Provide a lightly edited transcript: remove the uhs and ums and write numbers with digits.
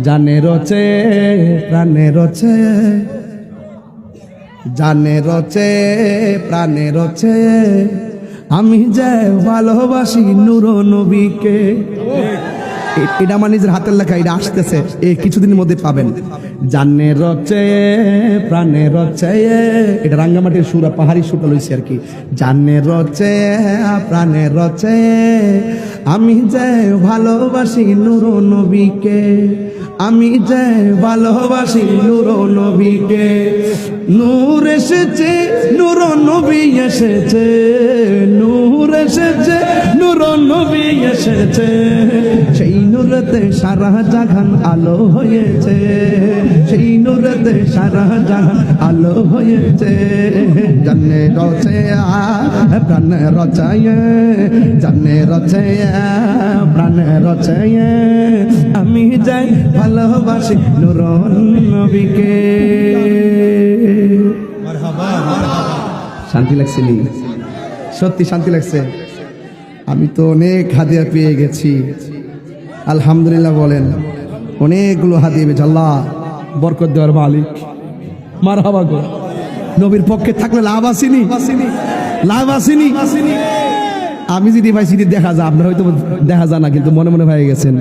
জানে রচে প্রাণে রচে, জানে রচে প্রাণে রচে, আমি যে ভালোবাসি নূর নবীকে। এটা আমার নিজের হাতের লেখা, এটা আসতেছে এই কিছুদিনের মধ্যে পাবেন। জানে রচে প্রাণে রচে, এটা রাঙ্গামাটির সুরা, পাহাড়ি সুরটা লইছি আর কি। জানে রচে প্রাণে রচে, আমি যে ভালোবাসি নূর নবীকে, আমি যে ভালোবাসি নূর নবীকে। নূর এসেছে নূর নবী এসেছে, নূর এসেছে নূর নবী এসেছে, সেই নূরেতে সারা জাহান আলো হয়েছে, সেই নূরেতে সারা জাহান আলো হয়েছে। জানে রচে প্রাণে রচায়, জানে রচে প্রাণে রচায়, আমি যাই ভালোবাসি নূর নবীকে। শান্তি লাগছে নি? সত্যি শান্তি লাগছে। আমি তো অনেক হাদিয়া পেয়ে গেছি, আলহামদুলিল্লাহ বলেন। অনেকগুলো হাদিয়া পেয়েছি, আল্লাহ বরকত দেওয়ার মালিক। মারহাবা গো। নবীর পক্ষে থাকলে লাভ আসেনি, লাভ আসেনি। আমি যদি ভাই সিটি দেখা যায়, আপনার হয়তো দেখা যায় না, কিন্তু মনে মনে হয়ে গেছেন।